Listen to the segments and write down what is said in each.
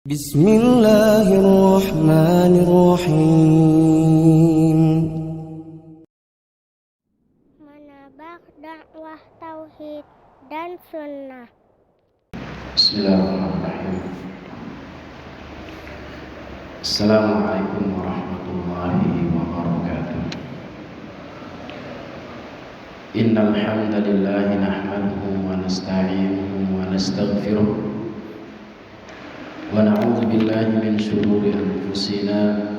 Bismillahirrahmanirrahim. Menabak dakwah tauhid dan sunnah. Bismillahirrahmanirrahim. Assalamualaikum warahmatullahi wabarakatuh. Innal hamdalillah nahmaduhu wa nasta'inuhu wa nastaghfiruh wa na'udzu billahi min shururi anfusina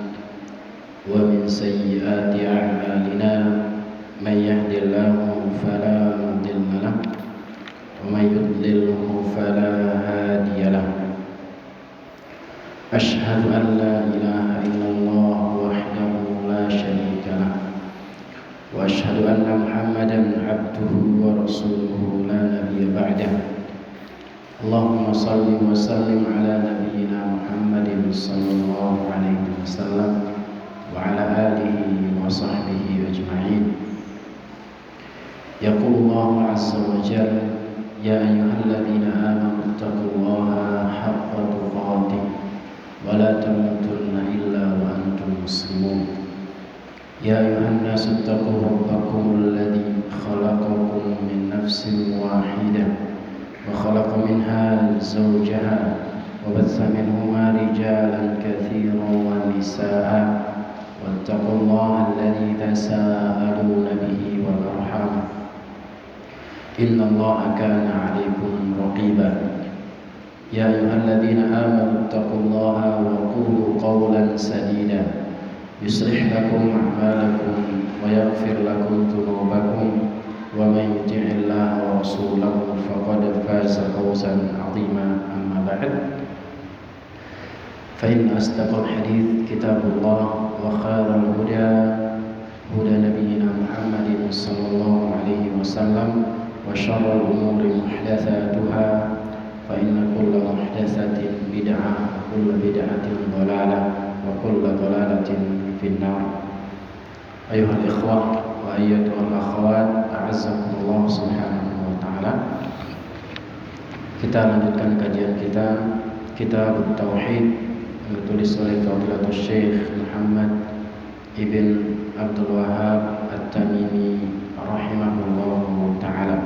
wa min sayyiati a'malina. Man yahdihillahu fala mudilla lahu wa man yudlilhu fala hadiya lahu. Asyhadu an la ilaha illallah wahdahu la syarika lahu wa asyhadu anna Muhammadan abduhu wa rasuluhu la nabiyya ba'dahu. Allahumma salli wa sallim ala nabiyyina Muhammadin sallallahu alaihi wasallam wa ala alihi wa sahbihi ajma'in. Yaqulu Allah azza wa jalla: ya ayyuhalladzina amanu taqullaha haqqa tuqatih wa la tamutunna illa wa antum muslimun. Ya ayyuhan nasu taqu rabbakumul ladzi khalaqakum min nafsin wahidah wa khalaqa minha zawjaha wa batha minhuma rijalan katsiran wa nisaa'a wattaqullaha alladzi tasaaluna bihi wal arham innallaha kana 'alaykum raqiba. Ya ayyuhalladzina amanu taqullaha wa qulu qawlan sadida yuslih lakum a'malakum wa yaghfir lakum dhunubakum wa man yuti'illaha wa rasulahu faqad faza fawzan 'azima. Amma ba'd, fa inna asdaqal hadits kitabullah wa khairal huda huda nabiyyina Muhammadin sallallahu alaihi wasallam wa syarrul umuri muhdatsatuha fa inna kulla muhdatsatin bid'ah wa kulla bid'atin dhalalah wa kulla dhalalatin finnar. Ayuhal ikhwah wa ayyatuhal akhawat, a'azzakumullah subhanahu wa ta'ala. Kita lanjutkan kajian kita Kitab Tauhid yang ditulis oleh Fadilatul Syekh Muhammad ibn Abdul Wahhab At-Tamimi rahimahullah ta'ala.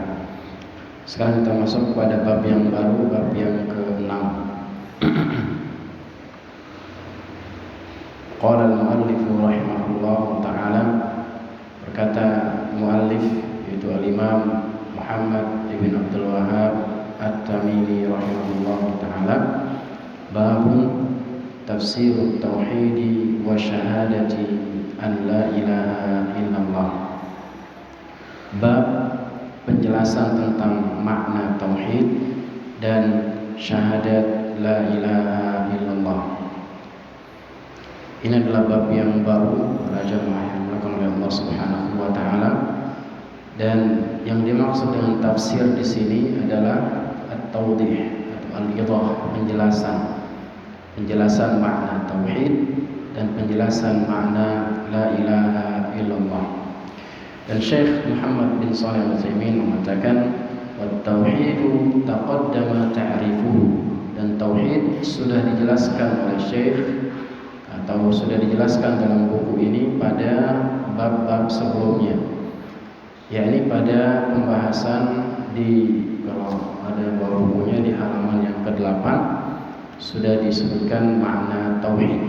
Sekarang kita masuk pada bab yang baru, bab yang ke-6. Qala al-muallif rahimahullah ta'ala, berkata muallif yaitu al-Imam Muhammad ibn Abdul Wahhab At-Tamimi rahimahullah ta'ala, babun tafsirut tauhidi wa syahadati an la ilaha illallah. Bab penjelasan tentang makna tauhid dan syahadat la ilaha illallah. Ini adalah bab yang baru pada jamaah yang dilakukan oleh Allah Subhanahu wa taala, dan yang dimaksud dengan tafsir di sini adalah at-tawdih atau al-idah, penjelasan makna tauhid dan penjelasan makna la ilaha illallah. Dan Syekh Muhammad bin Shalih Al-Utsaimin mengatakan, wat-tauhidu taqaddama ta'rifuhu, dan tauhid sudah dijelaskan oleh Syekh atau sudah dijelaskan dalam buku ini pada bab-bab sebelumnya, yakni pada pembahasan di, kalau ada bawah bukunya, di halaman yang ke-8 sudah disebutkan makna tauhid.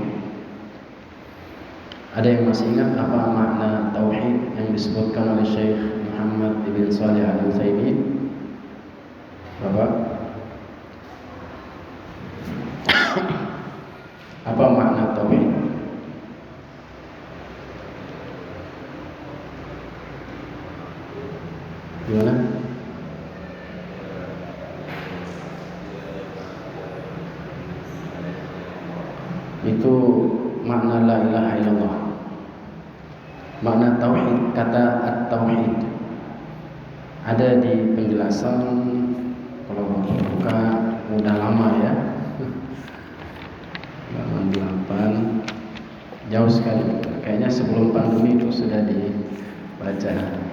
Ada yang masih ingat apa makna tauhid yang disebutkan oleh Syekh Muhammad bin Shalih Al-Utsaimin? Bapak? Apa makna tauhid? Gimana? Itu makna la ilaha illallah. Makna tauhid, kata at-tauhid ada di penjelasan, kalau mau buka udah lama ya, halaman 8, jauh sekali, kayaknya sebelum pandemi itu sudah dibaca.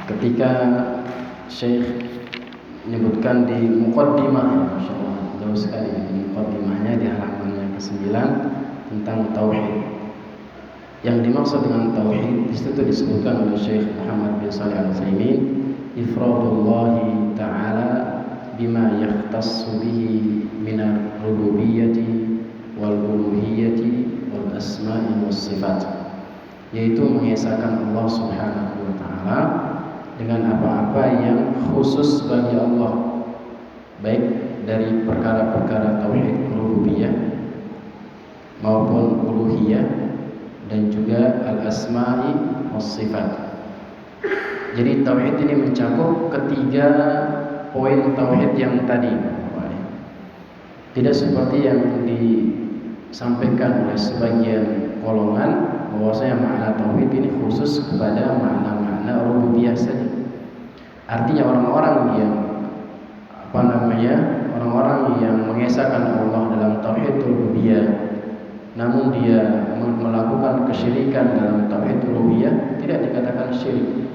Ketika Syekh menyebutkan di muqaddimah, masyaallah, dimaksud dengan tauhid di situ disebutkan oleh Syekh Muhammad bin Shalih Al-Utsaimin, ifradullahi ta'ala bima yakhtassu bihi minar rububiyyati wal uluhiyyati wal asma'i was sifat, yaitu mengesahkan Allah Subhanahu wa taala dengan apa-apa yang khusus bagi Allah, baik dari perkara-perkara tauhid rububiyah maupun uluhiyah dan juga al-asma'i was sifat. Jadi tauhid ini mencakup ketiga poin tauhid yang tadi. Tidak seperti yang disampaikan oleh sebagian golongan bahwasanya makna tauhid ini khusus kepada makna-makna rububiyah saja. Artinya orang-orang yang mengesahkan Allah dalam tauhid rububiyah, namun dia melakukan kesyirikan dalam tauhid rububiyah, tidak dikatakan syirik.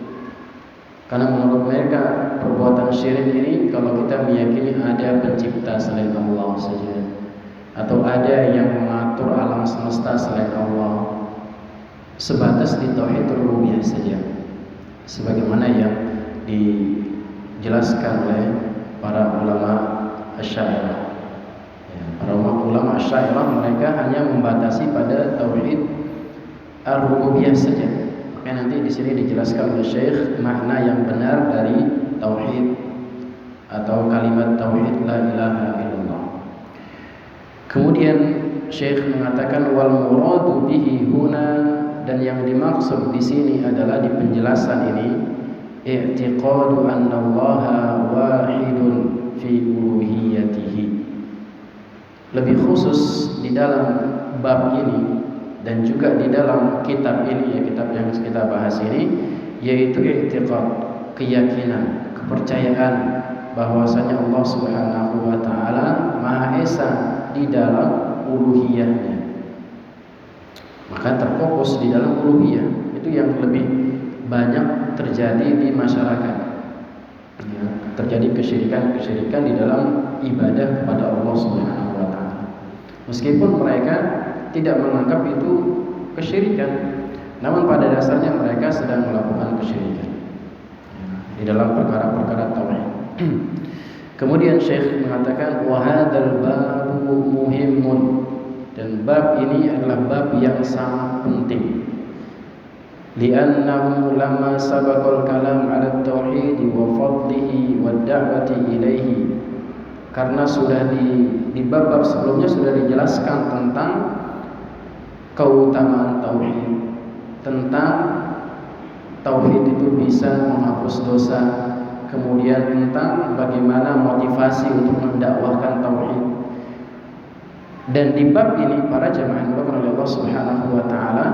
Karena menurut mereka perbuatan syirik ini kalau kita meyakini ada pencipta selain Allah saja, atau ada yang mengatur alam semesta selain Allah, sebatas di tauhid rububiyah saja, sebagaimana yang dijelaskan oleh para ulama Asy'ariyah. Para ulama Asy'ariyah mereka hanya membatasi pada tauhid ar-rububiyah saja. Nanti di sini dijelaskan oleh Syekh makna yang benar dari tauhid atau kalimat tauhid la ilaha illallah. Kemudian Syekh mengatakan wal muradu bihi huna, dan yang dimaksud di sini adalah di penjelasan ini i'tiqadu annallaha wahidun fi uluhiyatihi. Lebih khusus di dalam bab ini dan juga di dalam kitab ini, ya kitab yang kita bahas ini, yaitu i'tiqad, keyakinan, kepercayaan bahwasanya Allah Subhanahu wa taala Maha Esa di dalam uluhiyahnya. Maka terfokus di dalam uluhiyah, itu yang lebih banyak terjadi di masyarakat. Ya, terjadi kesyirikan di dalam ibadah kepada Allah Subhanahu wa taala. Meskipun mereka tidak menganggap itu kesyirikan, namun pada dasarnya mereka sedang melakukan kesyirikan di dalam perkara-perkara tauhid. Kemudian Syekh mengatakan wa hadzal babu muhimmun, dan bab ini adalah bab yang sangat penting. Li'annahu lamma sabaqal kalam 'ala tauhid wa fadlihi wa da'wati ilaihi, karena sudah di bab-bab sebelumnya sudah dijelaskan tentang keutamaan tauhid, tentang tauhid itu bisa menghapus dosa, kemudian tentang bagaimana motivasi untuk mendakwahkan tauhid. Dan di bab ini para jamaah yang dimuliakan oleh Allah Subhanahu wa taala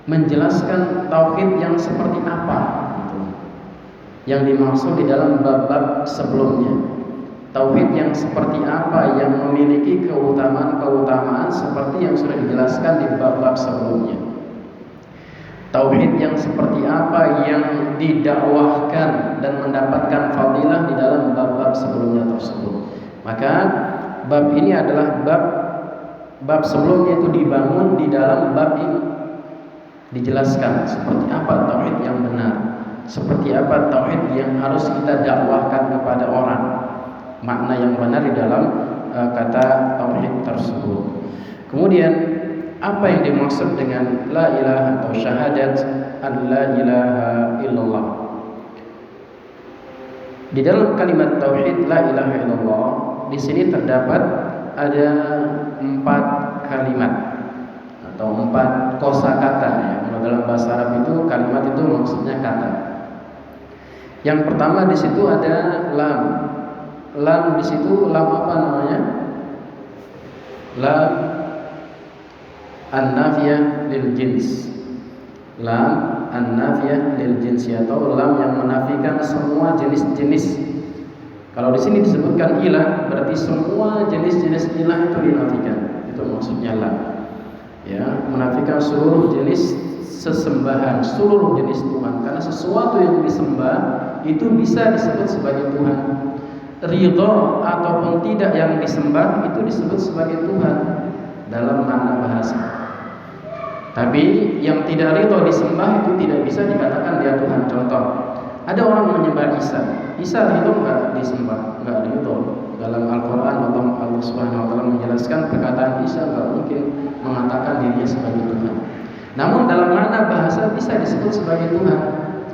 menjelaskan tauhid yang seperti apa yang dimaksud di dalam bab-bab sebelumnya. Tauhid yang seperti apa yang memiliki keutamaan-keutamaan seperti yang sudah dijelaskan di bab-bab sebelumnya. Tauhid yang seperti apa yang didakwahkan dan mendapatkan fadilah di dalam bab-bab sebelumnya tersebut. Maka bab ini adalah bab sebelumnya itu dibangun di dalam bab ini. Dijelaskan seperti apa tauhid yang benar, seperti apa tauhid yang harus kita dakwahkan kepada orang. Makna yang benar di dalam kata tauhid tersebut. Kemudian apa yang dimaksud dengan la ilaha atau syahadat an la ilaha illallah? Di dalam kalimat tauhid la ilaha illallah di sini terdapat ada 4 kalimat atau 4 kosakata ya. Kalau dalam bahasa Arab itu kalimat itu maksudnya kata. Yang pertama di situ ada lam. Lam di situ lam apa namanya? Lam an-nafiyah lil jins. Lam an-nafiyah lil jins, atau lam yang menafikan semua jenis-jenis. Kalau di sini disebutkan ilah, berarti semua jenis-jenis ilah itu dinafikan. Itu maksudnya lam. Ya, menafikan seluruh jenis sesembahan, seluruh jenis Tuhan. Karena sesuatu yang disembah itu bisa disebut sebagai Tuhan. Ridho ataupun tidak yang disembah itu disebut sebagai Tuhan dalam makna bahasa. Tapi yang tidak ridho disembah itu tidak bisa dikatakan dia Tuhan. Contoh, ada orang menyembah Isa. Isa ridho nggak disembah? Nggak ridho. Dalam Al-Quran Allah Subhanahu Wa Taala menjelaskan perkataan Isa nggak mungkin mengatakan dirinya sebagai Tuhan. Namun dalam makna bahasa bisa disebut sebagai Tuhan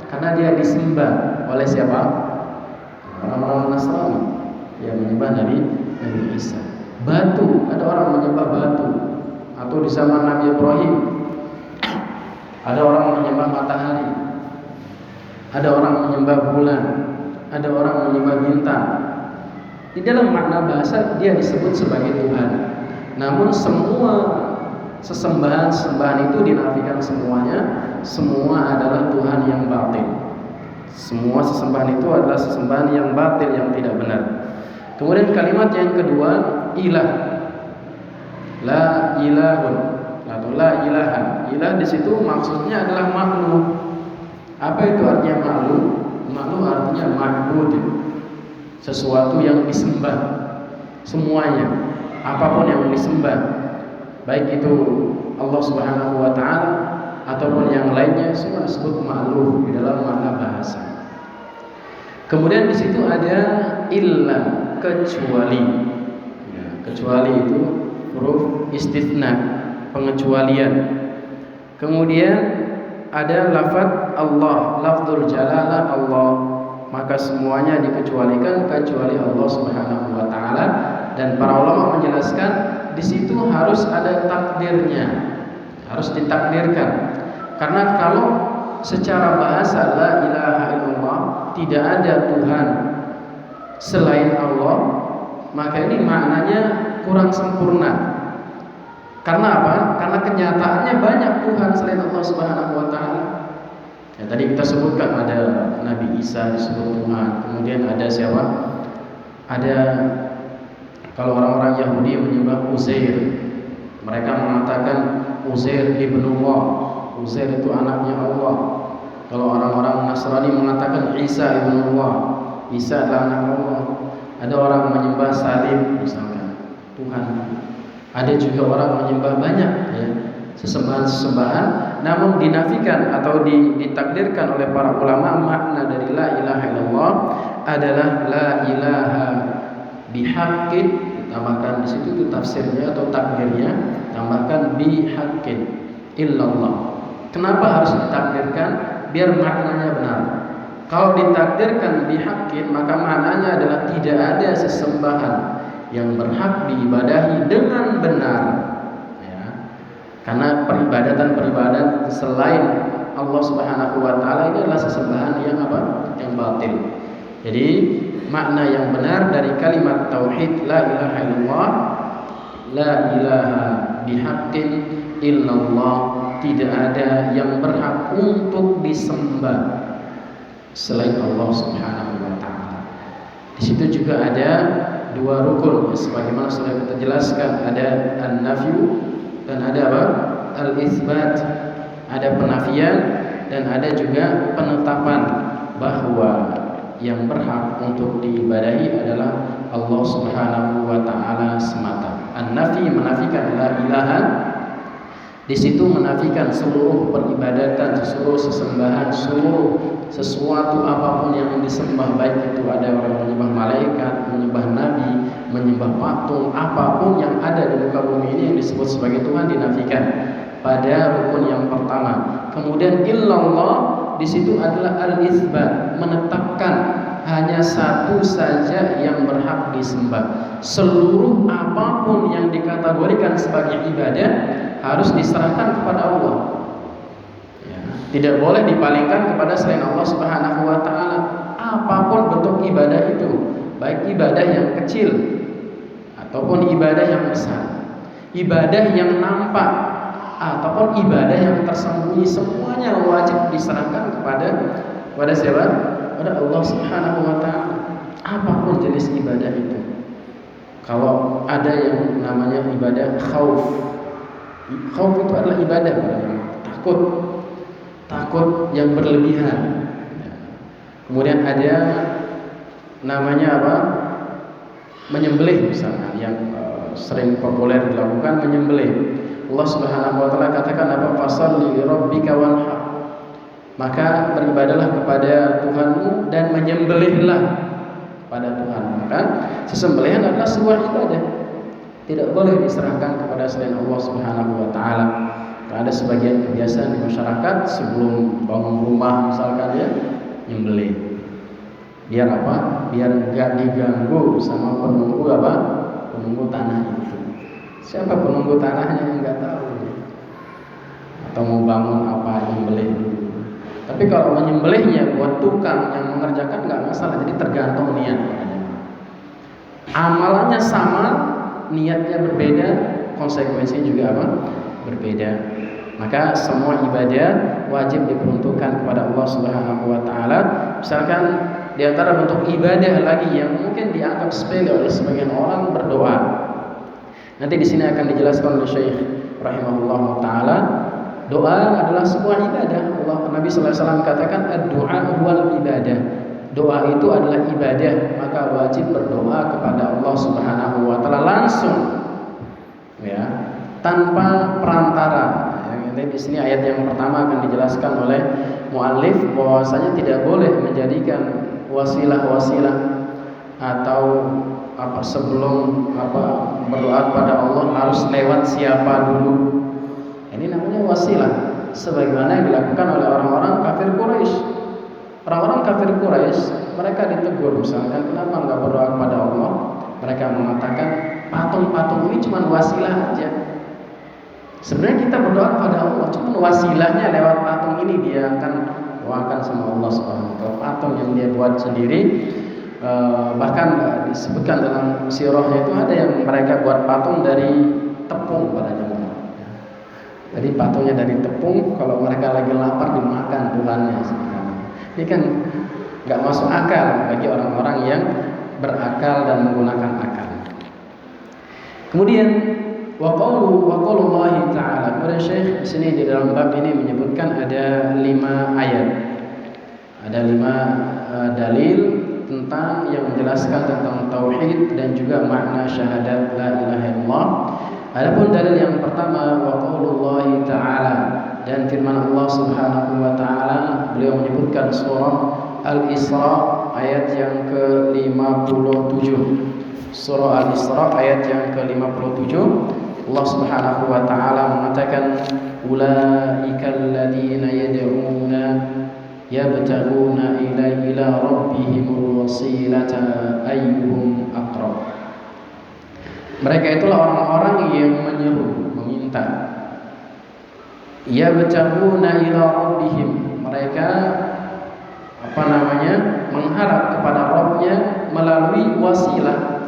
karena dia disembah oleh siapa? Orang-orang Nasrani yang menyembah Nabi Isa. Batu, ada orang menyembah batu. Atau di zaman Nabi Ibrahim ada orang menyembah matahari, ada orang menyembah bulan, ada orang menyembah bintang. Di dalam makna bahasa dia disebut sebagai Tuhan. Namun semua sesembahan itu dinafikan semuanya. Semua adalah Tuhan yang batil. Semua sesembahan itu adalah sesembahan yang batil, yang tidak benar. Kemudian kalimat yang kedua, ilah. La ilahun atau la ilaha. Ilah di situ maksudnya adalah makhluk. Apa itu artinya makhluk? Makhluk artinya ma'bud. Sesuatu yang disembah. Semuanya, apapun yang disembah, baik itu Allah Subhanahu wa taala ataupun yang lainnya, semua disebut makhluk di dalam makna bahasa. Kemudian di situ ada illa, kecuali. Ya, kecuali itu huruf istitsna, pengecualian. Kemudian ada lafaz Allah, lafzul jalalah Allah, maka semuanya dikecualikan kecuali Allah Subhanahu wa taala. Dan para ulama menjelaskan di situ harus ada takdirnya, harus ditakdirkan. Karena kalau secara bahasa la ilaha illallah, tidak ada Tuhan selain Allah, maka ini maknanya kurang sempurna. Karena apa? Karena kenyataannya banyak Tuhan selain Allah Subhanahu wa taala. Ya, tadi kita sebutkan ada Nabi Isa disebut Tuhan. Kemudian ada siapa? Ada, kalau orang-orang Yahudi menyembah Uzair, mereka mengatakan Uzair ibnullah. Uzair itu anaknya Allah. Kalau orang-orang Nasrani mengatakan Isa ibnullah, Isa adalah anak Allah. Ada orang menyembah salib misalkan Tuhan. Ada juga orang menyembah banyak ya, sesembahan-sesembahan, namun dinafikan atau ditakdirkan oleh para ulama makna dari la ilaha illallah adalah la ilaha bihaqqin, tambahkan di situ itu tafsirnya atau takdirnya, tambahkan bihaqqin illallah. Kenapa harus ditakdirkan? Biar maknanya benar. Kalau ditakdirkan bihaqqin, maka maknanya adalah tidak ada sesembahan yang berhak diibadahi dengan benar. Karena peribadatan selain Allah Subhanahu wa taala ini adalah sesembahan yang apa? Yang batil. Jadi makna yang benar dari kalimat tauhid la ilaha illallah, la ilaha bihaqqin illallah, tidak ada yang berhak untuk disembah selain Allah Subhanahu wa taala. Di situ juga ada dua rukun sebagaimana sudah kita jelaskan, ada an-nafyu dan ada apa? Al-itsbat. Ada penafian dan ada juga penetapan bahwa yang berhak untuk diibadahi adalah Allah Subhanahu wa taala semata. An-nafi menafikan la ilaha, di situ menafikan seluruh peribadatan, seluruh sesembahan, seluruh sesuatu apapun yang disembah, baik itu ada orang menyembah malaikat, menyembah nabi, menyembah patung, apapun yang ada di muka bumi ini yang disebut sebagai Tuhan dinafikan pada rukun yang pertama. Kemudian illallah di situ adalah al-itsbat, menetapkan hanya satu saja yang berhak disembah. Seluruh apapun yang dikategorikan sebagai ibadah harus diserahkan kepada Allah. Ya, tidak boleh dipalingkan kepada selain Allah Subhanahu wa taala. Apapun bentuk ibadah itu, baik ibadah yang kecil ataupun ibadah yang besar, ibadah yang nampak ataupun ibadah yang tersembunyi, semuanya wajib diserahkan kepada siapa? Pada Allah Subhanahu wa taala. Apapun jenis ibadah itu. Kalau ada yang namanya ibadah khauf. Khauf itu adalah ibadah takut yang berlebihan. Kemudian ada namanya apa? Menyembelih misalnya, yang sering populer dilakukan menyembelih. Allah Subhanahu wa taala katakan apa? Fashalli li rabbika wanhar. Maka beribadahlah kepada Tuhanmu dan menyembelihlah pada Tuhan. Maka sesembelihan adalah sebuah ibadah. Tidak boleh diserahkan kepada selain Allah Subhanahu wa taala. Ada sebagian kebiasaan di masyarakat sebelum bangun rumah misalkan ya nyembelih. Biar apa? Biar enggak diganggu sama penunggu apa? Penunggu tanah itu. Siapa penunggu tanahnya enggak tahu. Atau mau bangun apa nyembelih dulu. Tapi kalau menyembelihnya buat tukang yang mengerjakan enggak masalah. Jadi tergantung niat. Amalannya sama, niatnya berbeda, konsekuensinya juga apa? Berbeda. Maka semua ibadah wajib diperuntukkan kepada Allah Subhanahu wa taala. Misalkan di antara bentuk ibadah lagi yang mungkin dianggap sepele oleh sebagian orang berdoa. Nanti di sini akan dijelaskan oleh Syekh rahimahullah taala. Doa adalah sebuah ibadah. Nabi sallallahu alaihi wasallam katakan ad-du'a huwal ibadah. Doa itu adalah ibadah, maka wajib berdoa kepada Allah Subhanahu wa taala langsung. Ya, tanpa perantara. Di sini ayat yang pertama akan dijelaskan oleh muallif bahwasanya tidak boleh menjadikan wasilah-wasilah atau sebelum berdoa kepada Allah harus lewat siapa dulu. Ini namanya wasilah sebagaimana yang dilakukan oleh orang-orang kafir Quraisy. Orang-orang kafir Quraisy mereka ditegur misalkan kenapa enggak berdoa kepada Allah? Mereka mengatakan patung-patung ini cuma wasilah aja. Sebenarnya kita berdoa kepada Allah, cuma wasilahnya lewat patung ini dia akan doakan sama Allah Subhanahu wa taala. Patung yang dia buat sendiri, bahkan disebutkan dalam sirahnya itu ada yang mereka buat patung dari tepung pada zaman. Jadi patungnya dari tepung, kalau mereka lagi lapar dimakan Tuhannya. Ini kan nggak masuk akal bagi orang-orang yang berakal dan menggunakan akal. Kemudian wa qaulullahi ta'ala. Kemudian Syekh di sini di dalam bab ini menyebutkan ada 5 ayat. Ada 5 dalil tentang yang menjelaskan tentang tauhid dan juga makna syahadat la ilaha illallah. Adapun dalil yang pertama wa qaulullahi ta'ala dan firman Allah Subhanahu wa taala, beliau menyebutkan surah Al-Isra ayat yang ke-57. Surah Al-Isra ayat yang ke-57. Allah Subhanahu wa taala mengatakan ulaikal ladzina yad'una yabtaguna ila rabbihimul wasilata ayyuhum aqrab. Mereka itulah orang-orang yang menyeru, meminta. Yabtaguna ila rabbihim. Mereka mengharap kepada Rabbnya melalui wasilah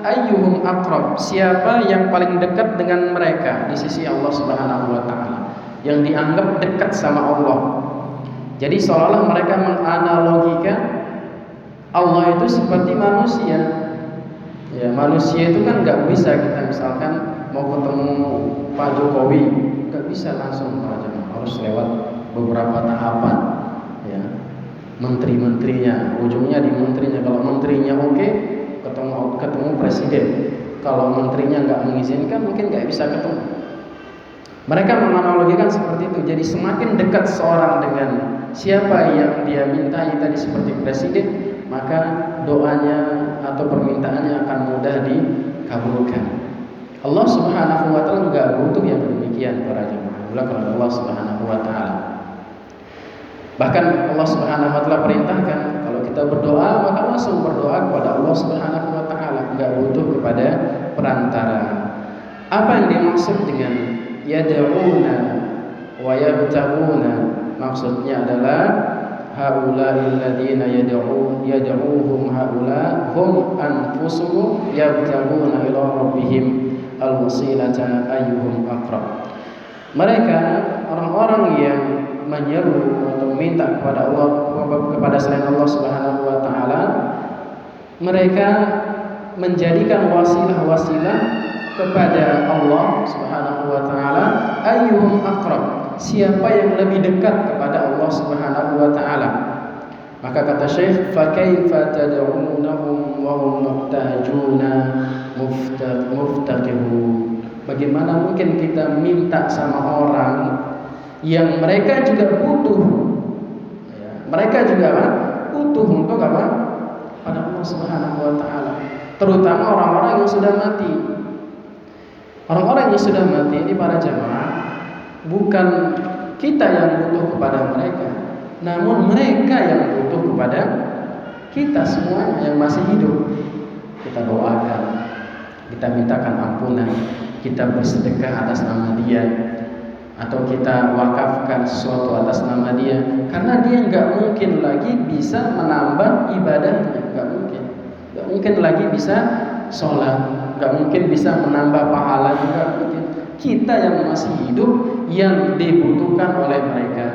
ayyuhum aqrab, siapa yang paling dekat dengan mereka di sisi Allah Subhanahu wa taala, yang dianggap dekat sama Allah. Jadi seolah-olah mereka menganalogikan Allah itu seperti manusia. Ya, manusia itu kan nggak bisa kita misalkan mau ketemu Pak Jokowi nggak bisa langsung aja, harus lewat beberapa tahapan. Ya, menteri-menterinya, ujungnya di menterinya. Kalau menterinya oke, ketemu presiden. Kalau menterinya nggak mengizinkan, mungkin nggak bisa ketemu. Mereka menganalogikan seperti itu. Jadi semakin dekat seorang dengan siapa yang dia mintai tadi seperti presiden, maka doanya atau permintaannya akan mudah dikabulkan. Allah Subhanahu wa taala nggak butuh yang demikian para jemaah. Kalau Allah Subhanahu wa taala, bahkan Allah Subhanahu wa taala perintahkan kalau kita berdoa maka langsung berdoa kepada Allah Subhanahu wa taala, enggak butuh kepada perantara. Apa yang dimaksud dengan yad'una wa yabtaguna? Maksudnya adalah haula'il ladzina yad'uhum haula hum anfusuhum yabtaguna ila rabbihim al-wasilata ayyuhum aqrab. Mereka orang-orang yang menyeru atau meminta kepada Allah, kepada selain Allah Subhanahu wa taala, mereka menjadikan wasilah-wasilah kepada Allah Subhanahu wa taala ayyuhum aqrab, siapa yang lebih dekat kepada Allah Subhanahu wa taala. Maka kata Syekh, fa kaifa tad'unahum wa hum muhtajuna muftaqihun. Bagaimana mungkin kita minta sama orang yang mereka juga butuh, ya, mereka juga apa? Butuh untuk apa? Pada Allah Subhanahu wa taala. Terutama orang-orang yang sudah mati. Orang-orang yang sudah mati ini para jamaah, bukan kita yang butuh kepada mereka, namun mereka yang butuh kepada kita semuanya yang masih hidup. Kita doakan, kita mintakan ampunan, kita bersedekah atas nama dia, atau kita wakafkan sesuatu atas nama dia, karena dia nggak mungkin lagi bisa menambah ibadahnya, nggak mungkin lagi bisa sholat, nggak mungkin bisa menambah pahala, juga mungkin. Kita yang masih hidup yang dibutuhkan oleh mereka,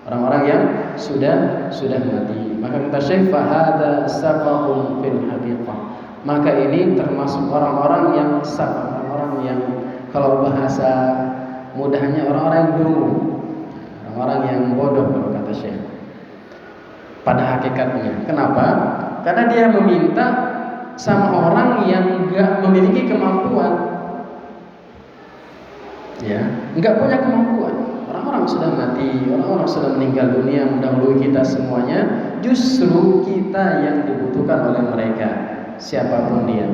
orang-orang yang sudah mati. Maka kata Syekh, fahada safahun fil haqiqah, maka ini termasuk orang-orang yang safah, orang-orang yang kalau bahasa mudahnya orang-orang yang dungu, orang-orang yang bodoh kalau kata Syekh. Pada hakikatnya, kenapa? Karena dia meminta sama orang yang nggak memiliki kemampuan, ya, nggak punya kemampuan. Orang-orang sudah mati, orang-orang sudah meninggal dunia mendahului kita semuanya. Justru kita yang dibutuhkan oleh mereka, siapapun dia.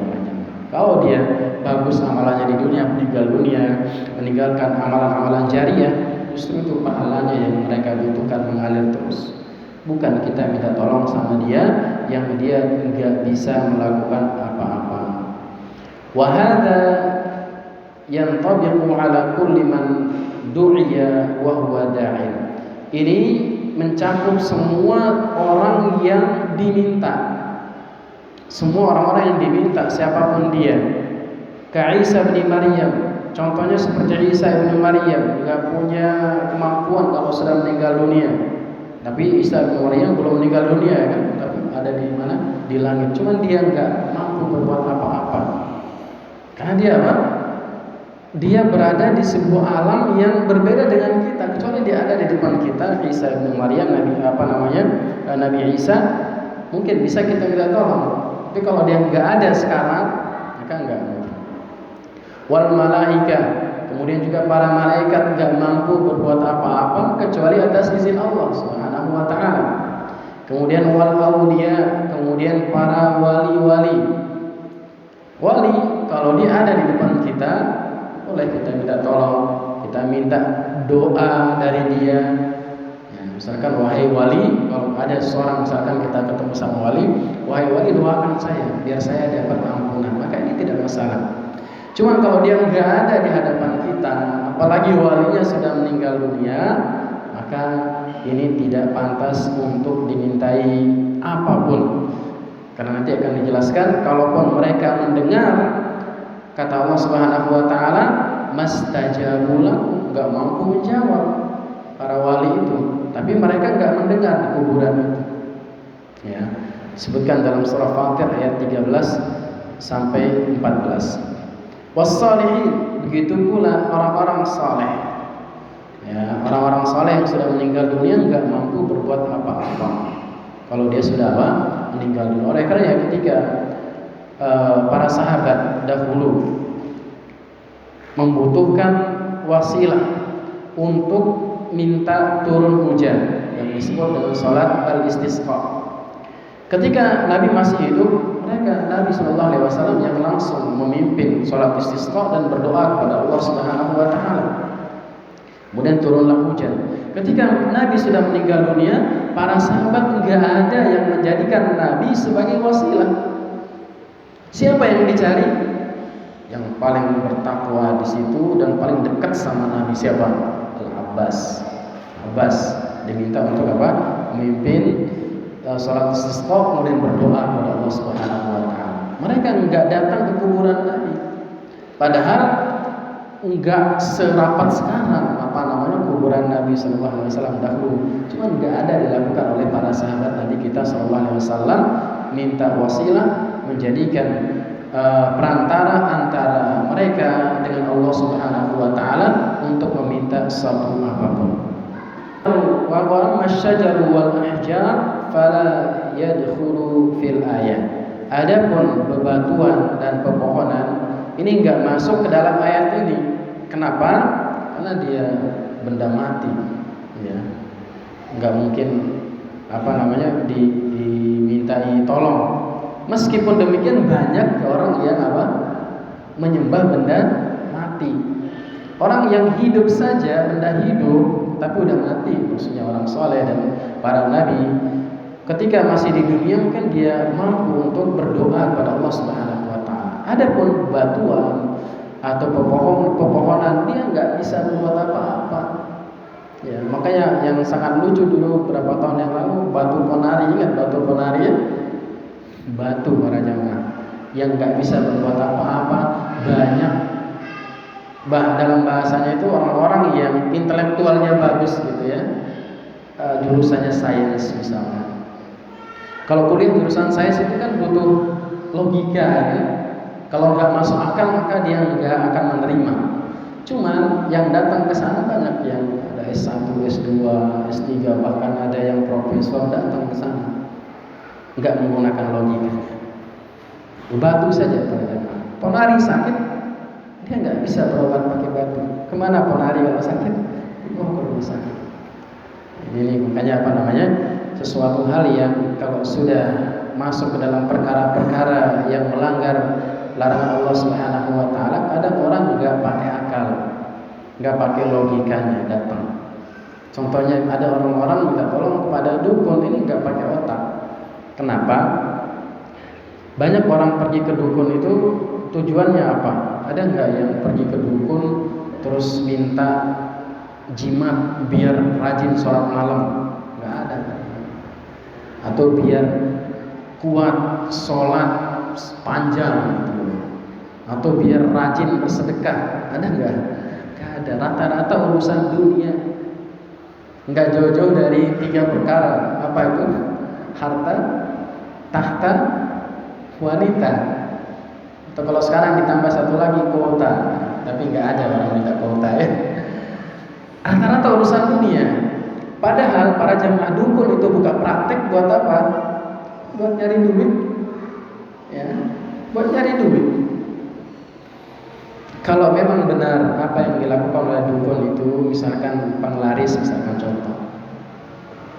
Kalau dia bagus amalannya di dunia, meninggal dunia, meninggalkan amalan-amalan jariah, justru itu pahalanya yang mereka butuhkan mengalir terus. Bukan kita minta tolong sama dia yang dia tidak bisa melakukan apa-apa. Wa hadza yantabiqu ala kulli man du'iya wa huwa da'in. Ini mencakup semua orang yang diminta. Semua orang-orang yang diminta, siapapun dia. Ka Isa bin Maryam, contohnya seperti Isa bin Maryam, enggak punya kemampuan kalau sudah meninggal dunia. Tapi Isa bin Maryam belum meninggal dunia kan, tapi ada di mana? Di langit. Cuman dia enggak mampu berbuat apa-apa. Karena dia apa? Dia berada di sebuah alam yang berbeda dengan kita. Kecuali dia ada di depan kita, Isa bin Maryam, Nabi Isa, mungkin bisa kita minta tolong. Tapi kalau dia nggak ada sekarang, maka nggak mungkin. Wal malaika, kemudian juga para malaikat nggak mampu berbuat apa-apa kecuali atas izin Allah Subhanahu wa taala. Kemudian wal auliya, kemudian para wali-wali. Wali kalau dia ada di depan kita, boleh kita minta tolong, kita minta doa dari dia. Ya, misalkan wahai wali, kalau ada seorang misalkan kita ketemu sama wali, wahai wali doakan saya biar saya dapat ampunan, maka ini tidak masalah. Cuman kalau dia nggak ada di hadapan kita, apalagi walinya sudah meninggal dunia, maka ini tidak pantas untuk dimintai apapun. Karena nanti akan dijelaskan, kalaupun mereka mendengar kata Allah Subhanahu wa taala, mastajabu lakum, enggak mampu menjawab para wali itu, tapi mereka enggak mendengar di kuburan itu. Ya, disebutkan dalam surah Fatir ayat 13 sampai 14. Was-shalihin, begitu pula orang-orang saleh. Ya, orang-orang saleh yang sudah meninggal dunia enggak mampu berbuat apa-apa. Kalau dia sudah apa? Meninggal dunia. Oleh karena ketika para sahabat dahulu membutuhkan wasilah untuk minta turun hujan yang disebut dengan salat al-istisqa. Ketika Nabi masih hidup, Nabi SAW yang langsung memimpin salat istisqa dan berdoa kepada Allah Subhanahu wa taala. Kemudian turunlah hujan. Ketika Nabi sudah meninggal dunia, para sahabat enggak ada yang menjadikan Nabi sebagai wasilah. Siapa yang dicari? Yang paling bertakwa di situ dan paling dekat sama Nabi siapa? Al-Abbas. Abbas diminta untuk apa? Memimpin salat istisqa kemudian berdoa kepada Allah Subhanahu wa taala. Mereka enggak datang ke kuburan Nabi. Padahal enggak serapat sekarang kuburan Nabi sallallahu alaihi wasallam dahulu. Cuma enggak ada dilakukan oleh para sahabat Nabi kita sallallahu alaihi wasallam, minta wasilah, menjadikan perantara antara mereka dengan Allah Subhanahu wa taala untuk meminta sesuatu apapun. Wa amma asy-syajaru wal ahjar fala yadkhulu fil ayat. Adapun bebatuan dan pepohonan ini ini nggak masuk ke dalam ayat ini. Kenapa? Karena dia benda mati, ya. Nggak mungkin dimintai tolong. Meskipun demikian banyak orang yang menyembah benda mati. Orang yang hidup saja benda hidup, tapi udah mati, maksudnya orang soleh dan para nabi, ketika masih di dunia kan dia mampu untuk berdoa kepada Allah Subhanahu wa taala. Adapun batuan atau pepohonan dia nggak bisa berbuat apa-apa. Ya, makanya yang sangat lucu dulu beberapa tahun yang lalu, batu ponari, ingat batu ponari ya? Batu para jamaah yang nggak bisa berbuat apa-apa, banyak dalam bahasanya itu orang-orang yang intelektualnya bagus gitu ya, jurusannya sains misalnya. Kalau kuliah jurusan sains itu kan butuh logika ya. Kalau nggak masuk akal maka dia nggak akan menerima. Cuman yang datang ke sana banyak yang ada S1, S2, S3, bahkan ada yang profesor datang ke sana. Nggak menggunakan logika. Batu saja para jamaah. Ponari sakit, dia nggak bisa berobat pakai batu. Kemana ponari kalau sakit? Dibawa ke rumah sakit. Ini makanya sesuatu hal yang kalau sudah masuk ke dalam perkara-perkara yang melanggar larangan Allah Subhanahu wa taala, kadang orang nggak pakai akal, nggak pakai logikanya datang. Contohnya ada orang-orang minta tolong kepada dukun, ini nggak pakai otak. Kenapa? Banyak orang pergi ke dukun itu tujuannya apa? Ada nggak yang pergi ke dukun terus minta jimat biar rajin sholat malam? Nggak ada. Atau biar kuat sholat panjang gitu. Atau biar rajin bersedekah? Ada nggak? Nggak ada. Rata-rata urusan dunia. Nggak jauh-jauh dari 3 perkara. Apa itu? Harta, tahta, wanita. Atau kalau sekarang ditambah satu lagi, kuota. Tapi nggak ada orang minta kuota ya. Rata-rata urusan dunia. Padahal para jamaah dukun itu buka praktek buat apa? Buat nyari duit. Ya, buat nyari duit. Kalau memang benar apa yang dilakukan oleh dukun itu, misalkan penglaris, misalkan contoh,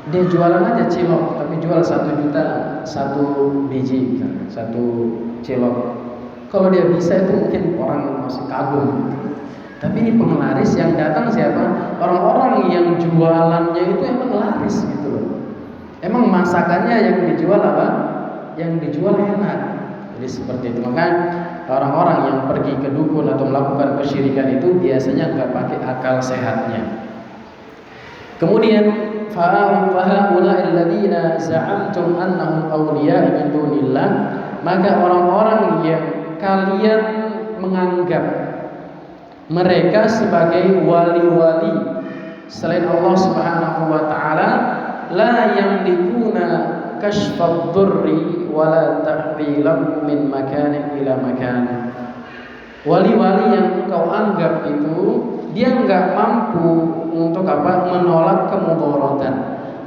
dia jualan aja cilok, tapi jual 1 juta 1 biji, misalkan, 1 cilok. Kalau dia bisa itu mungkin orang masih kagum. Tapi ini penglaris yang datang siapa? Orang-orang yang jualannya itu emang laris gitu loh. Emang masakannya yang dijual apa? Yang dijual enak. Jadi seperti itu. Maka orang-orang yang pergi ke dukun atau melakukan kesyirikan itu biasanya nggak pakai akal sehatnya. Kemudian fahaula'il ladzina za'amtum annahum awliya min dunillah, maka orang-orang yang kalian menganggap mereka sebagai wali-wali selain Allah Subhanahu wa taala, la yamlikuna kashfad durri wala tahwilahu min makanin ila makan. Wali-wali yang kau anggap itu dia enggak mampu untuk menolak kemudaratan,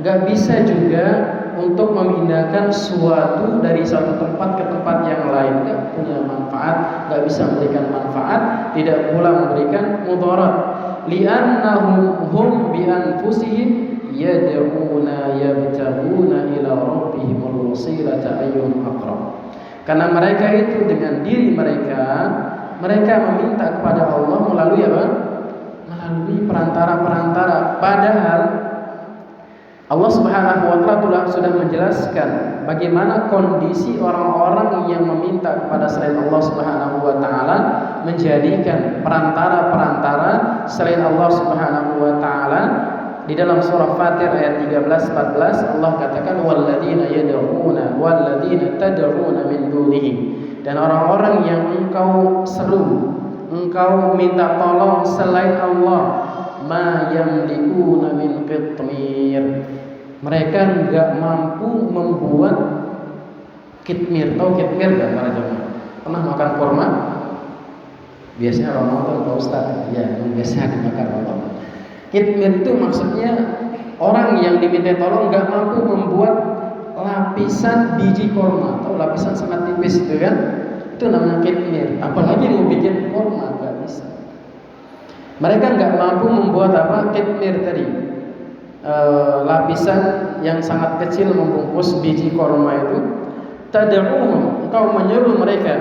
enggak bisa juga untuk memindahkan suatu dari satu tempat ke tempat yang lain, enggak punya manfaat, enggak bisa memberikan manfaat, tidak pula memberikan mudarat. Li'annahum hum bi anfusihim yad'una yabtaguna ila rabbihimul wasilata ayyuhum aqrab. Karena mereka itu dengan diri mereka meminta kepada Allah melalui apa? Melalui perantara-perantara. Padahal Allah Subhanahu wa taala sudah menjelaskan bagaimana kondisi orang-orang yang meminta kepada selain Allah Subhanahu wa taala, menjadikan perantara-perantara selain Allah Subhanahu wa taala. Di dalam surah Fatir ayat 13-14 Allah katakan walladzina yad'una walladzina tad'una min dunihi, dan orang-orang yang engkau seru, engkau minta tolong selain Allah, ma yamlikuna min qitmir, mereka enggak mampu membuat kitmir. Tahu kitmir enggak para jemaah? Pernah makan kurma? Biasanya Ramadan Pak Ustaz, ya, biasanya dimakan Ramadan. Kitmir itu maksudnya orang yang diminta tolong enggak mampu membuat lapisan biji kurma, atau lapisan sangat tipis itu kan. Itu namanya kitmir. Apalagi mau bikin kurma, nggak bisa. Mereka nggak mampu membuat kitmir tadi, lapisan yang sangat kecil membungkus biji kurma itu. Tad'uhum, engkau menyuruh mereka,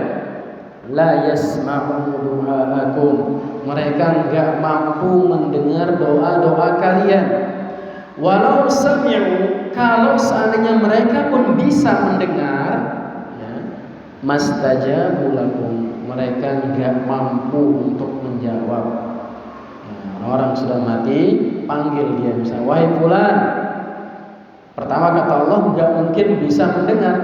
la yasma'u du'aakum, mereka nggak mampu mendengar doa-doa kalian. Walau sami'u, kalau seandainya mereka pun bisa mendengar, ya, mastajabu lakum, mereka nggak mampu untuk menjawab. Orang sudah mati, panggil dia, misalnya, wahai fulan. Pertama kata Allah, nggak mungkin bisa mendengar.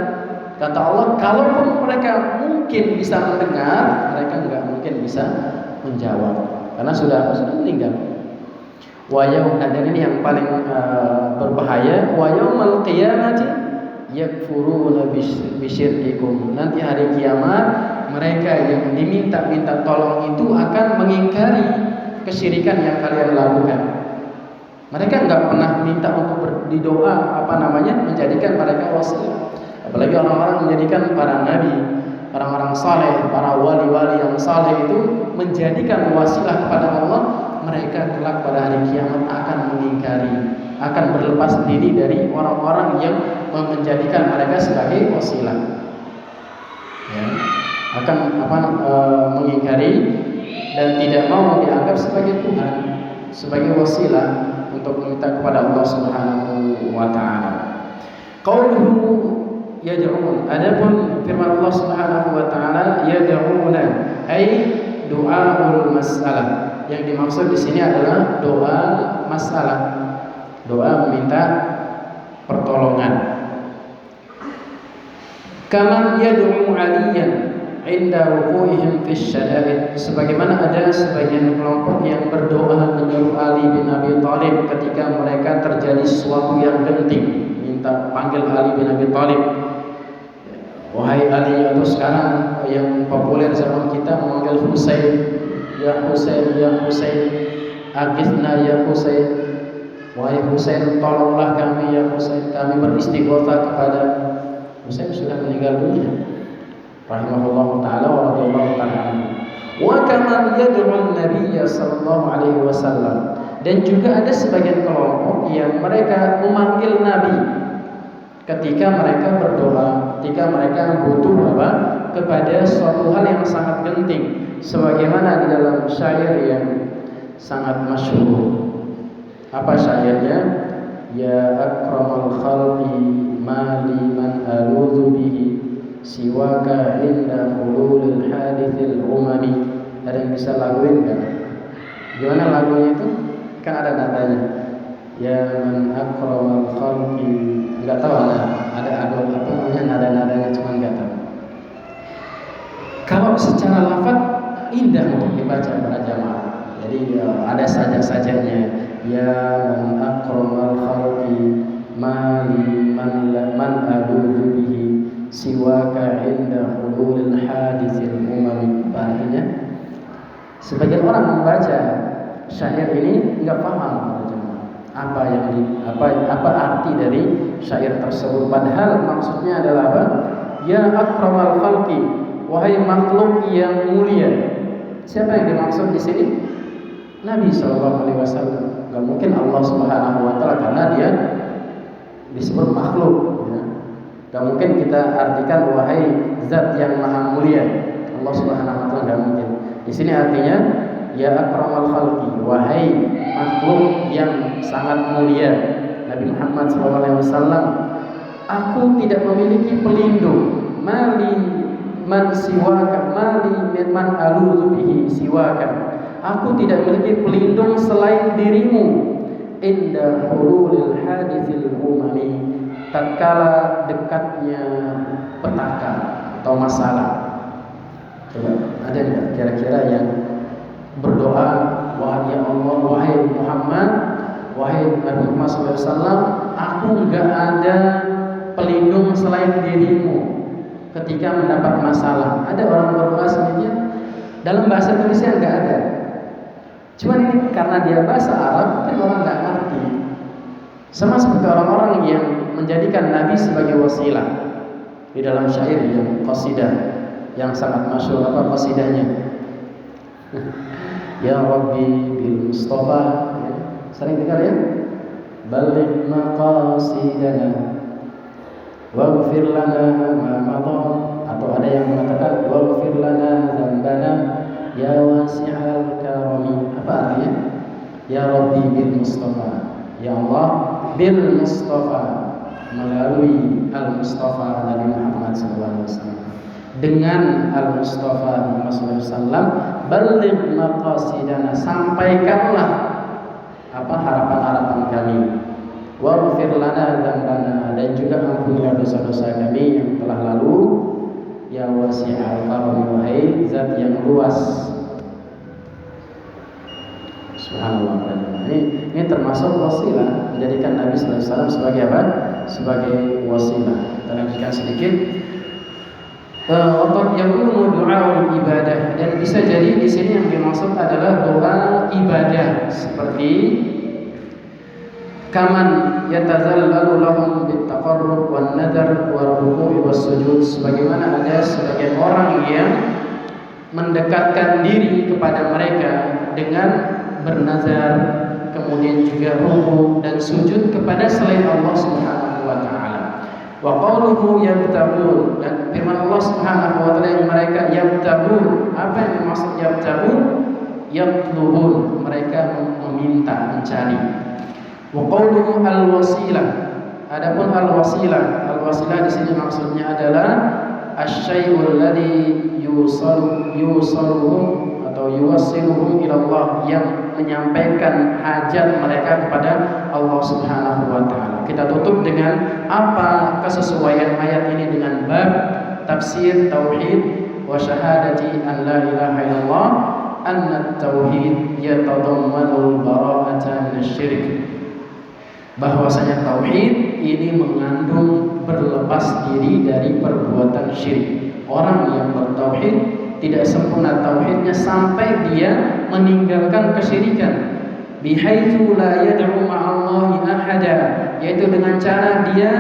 Kata Allah, kalaupun mereka mungkin bisa mendengar, mereka nggak mungkin bisa menjawab, karena sudah meninggal. Dan ini yang paling berbahaya. Wa yaumal qiyamati yakfuruna bisyirkikum. Nanti hari kiamat, mereka yang diminta tolong itu akan mengingkari kesyirikan yang kalian lakukan. Mereka nggak pernah minta untuk berdoa menjadikan mereka wasilah. Apalagi orang-orang menjadikan para nabi, orang-orang saleh, para wali-wali yang saleh itu menjadikan wasilah kepada Allah. Mereka kelak pada hari kiamat akan mengingkari, akan berlepas diri dari orang-orang yang menjadikan mereka sebagai wasilah. Ya, akan mengingkari dan tidak mau dianggap sebagai Tuhan, sebagai wasilah untuk meminta kepada Allah Subhanahu wa taala. Qauluhu yad'un, adapun firman Allah Subhanahu wa taala yad'una ai du'aul mas'alah. Yang dimaksud di sini adalah doa masalah, doa meminta pertolongan. Kaman yad'u 'aliyan 'inda wuqu'ihim fi syada'id, sebagaimana ada sebagian kelompok yang berdoa menyuruh Ali bin Abi Thalib ketika mereka terjadi sesuatu yang genting, minta panggil Ali bin Abi Thalib. Wahai Ali, atau sekarang yang populer zaman kita memanggil Husain, ya Husain, ya Husain, aghithna ya Husain. Wahai Husain, tolonglah kami ya Husain, kami beristighotsah kepada Husain. Sudah meninggal dunia rahimahullahu taala wa radhiyallahu taala. Wa kama yad'u an-nabiy sallallahu alaihi wasallam, dan juga ada sebagian kelompok yang mereka memanggil Nabi ketika mereka berdoa, ketika mereka butuh kepada suatu hal yang sangat genting, sebagaimana di dalam syair yang sangat masyhur. Apa syairnya? Ya akramal khalqi ma liman aludhu bihi siwaka inda hululil hadithil umami. Ada yang bisa laguin enggak? Gimana lagunya itu? Kan ada nadanya. Ya man akramal khalqi, enggak tahu ada nada-nadanya, cuma enggak tahu. Kalau secara lafaz indah untuk dibaca para jamaah. Jadi ada sajanya. Ya man akramal khalqi ma man aludu bihi siwaka inda hululil hadithil umami. Artinya, sebagian orang membaca syair ini enggak paham apa arti dari syair tersebut, padahal maksudnya adalah apa? Ya akramal khalqi, wahai makhluk yang mulia. Siapa yang dimaksud di sini? Nabi sallallahu alaihi wasallam. Enggak mungkin Allah Subhanahu wa taala, karena dia disebut makhluk, ya. Enggak mungkin kita artikan wahai zat yang maha mulia. Allah Subhanahu wa taala enggak mungkin. Di sini artinya ya akramal khalqi, wahai makhluk yang sangat mulia, Nabi Muhammad SAW. Aku tidak memiliki pelindung, mali man siwaka, mali man aluzu bihi siwaka. Aku tidak memiliki pelindung selain dirimu. Inda hululil hadithil umami, tatkala dekatnya petaka atau masalah. Coba ada enggak kira-kira yang berdoa, wahai Allah, wahai Muhammad, wahai Nabi Muhammad SAW, aku enggak ada pelindung selain dirimu ketika mendapat masalah. Ada orang berdoa semikian? Dalam bahasa Indonesia enggak ada. Cuman ini karena dia bahasa Arab, mungkin orang enggak ngerti. Sama seperti orang-orang yang menjadikan Nabi sebagai wasilah di dalam syair yang qasidah yang sangat masyhur apa qasidahnya? Ya Rabbi bil Mustafa, ya. Sering dengar ya? Balligh maqasidana waghfir lana ma madha, atau ada yang mengatakan waghfir lana dzambana ya wasi'al karami. Apa artinya? Ya Rabbi bil Mustafa, ya Allah bil Mustafa, melalui Al Mustafa Nabi Muhammad SAW, dengan Al Mustafa Muhammad SAW, balligh maqasidana, sampaikanlah apa harapan-harapan kami, waghfir lana dzambana, dan juga ampunilah dosa-dosa kami yang telah lalu, ya wasi'al karami, wahai zat yang luas. Subhanallah. Ini termasuk wasilah, menjadikan Nabi sallallahu alaihi wasallam sebagai apa? Sebagai wasilah. Kita lanjutkan sedikit. Waqad yakunu du'aul ibadah, dan bisa jadi di sini yang dimaksud adalah doa ibadah, seperti kaman yatazallalu lahum bittaqarrub wan nadar wal ruku' was sujud, sebagaimana ada sebagian orang yang mendekatkan diri kepada mereka dengan bernazar, kemudian juga ruku dan sujud kepada selain Allah Subhanahu wa taala. Wa qauluhu yabtaghun, dan firman Allah Subhanahu wa taala yang mereka yabtaghun, apa yang dimaksud yabtaghun? Yatlubun, mereka meminta, mencari. Wa qauluhu al-wasilah, adapun al-wasilah di sini maksudnya adalah asy-syai'ul ladzi yusaluhum atau yuwassiluhum ila Allah, yang menyampaikan hajat mereka kepada Allah Subhanahu wa taala. Kita tutup dengan apa kesesuaian ayat ini dengan bab tafsir tauhid wa syahadati an la ilaha illallah, anna tauhid yatadammanul bara'ata minasyirik, bahwasanya tauhid ini mengandung berlepas diri dari perbuatan syirik. Orang yang bertauhid tidak sempurna tauhidnya sampai dia meninggalkan kesyirikan, bihaitsu la yad'u ma'allahi ahada, yaitu dengan cara dia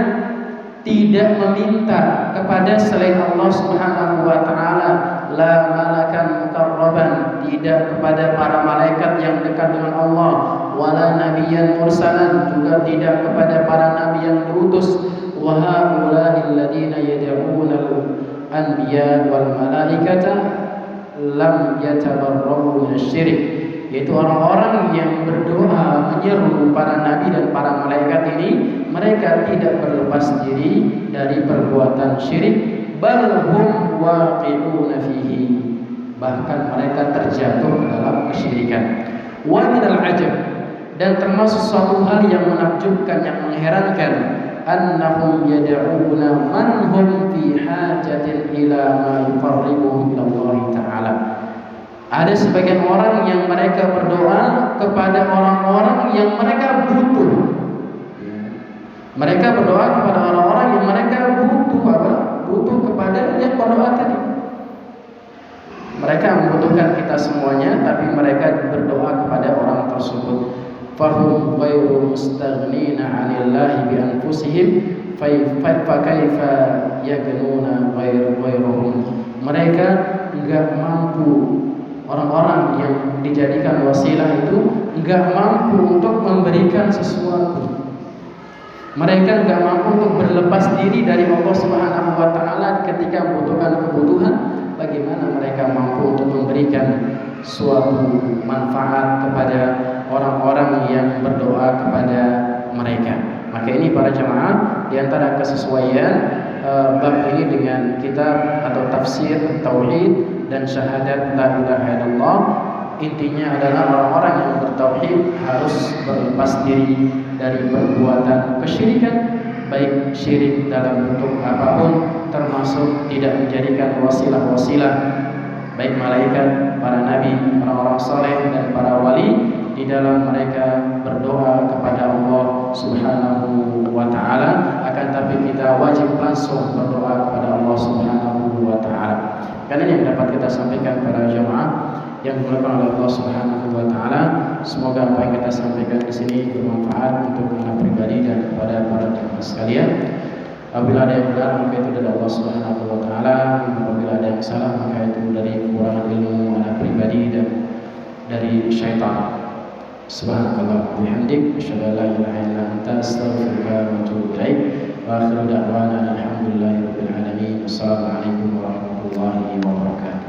tidak meminta kepada selain Allah Subhanahu wa taala, la malakan muqarraban, tidak kepada para malaikat yang dekat dengan Allah, wala nabiyyan mursalan, juga tidak kepada para nabi yang diutus, wa haula'il ladzina yad'una al-anbiya wal malaikata lam yatabarra'u minasyirik, yaitu orang-orang yang berdoa menyeru para nabi dan para malaikat ini, mereka tidak berlepas diri dari perbuatan syirik, bal hum waqi'una fihi, bahkan mereka terjatuh ke dalam kesyirikan. Wa minal ajab, dan termasuk suatu hal yang menakjubkan, yang mengherankan, annahum yad'una man hum fi hajatin ila ma yuqarribuhum ila Allah taala. Ada sebagian orang yang mereka berdoa kepada orang-orang yang mereka butuh. Mereka berdoa kepada orang-orang yang mereka butuh apa? Butuh kepada yang berdoa tadi. Mereka membutuhkan kita semuanya, tapi mereka berdoa kepada orang tersebut. Fahum ghairu mustaghnina 'anillahi bi anfusihim fa kaifa yagnuna ghairuhum. Mereka enggak mampu, orang-orang yang dijadikan wasilah itu enggak mampu untuk memberikan sesuatu. Mereka enggak mampu untuk berlepas diri dari Allah Subhanahu wa taala ketika membutuhkan kebutuhan. Bagaimana mereka mampu untuk memberikan suatu manfaat kepada orang-orang yang berdoa kepada mereka? Maka ini para jamaah, di antara kesesuaian bab ini dengan kitab atau tafsir tauhid dan syahadat la ilaha illallah, intinya adalah orang-orang yang bertauhid harus berlepas diri dari perbuatan kesyirikan, baik syirik dalam bentuk apapun, termasuk tidak menjadikan wasilah-wasilah baik malaikat, para nabi, orang-orang saleh dan para wali di dalam mereka berdoa kepada Allah Subhanahu wa taala, akan tapi kita wajib langsung berdoa kepada Allah Subhanahu wa taala. Karena ini yang dapat kita sampaikan para jemaah yang dimuliakan oleh Allah Subhanahu wa taala. Semoga apa yang kita sampaikan di sini bermanfaat untuk kita pribadi dan kepada para jemaah sekalian. Apabila ada yang benar maka itu dari Allah Subhanahu wa taala, apabila ada yang salah maka itu dari kekurangan ilmu anak pribadi dan dari syaitan. Subhanakallah wa bihamdik, asyhadu an la ilaha illa anta, astaghfiruka wa atubu ilaik. Wa akhiru da'wana alhamdulillahi rabbil alamin. Wassalamualaikum warahmatullahi wabarakatuh.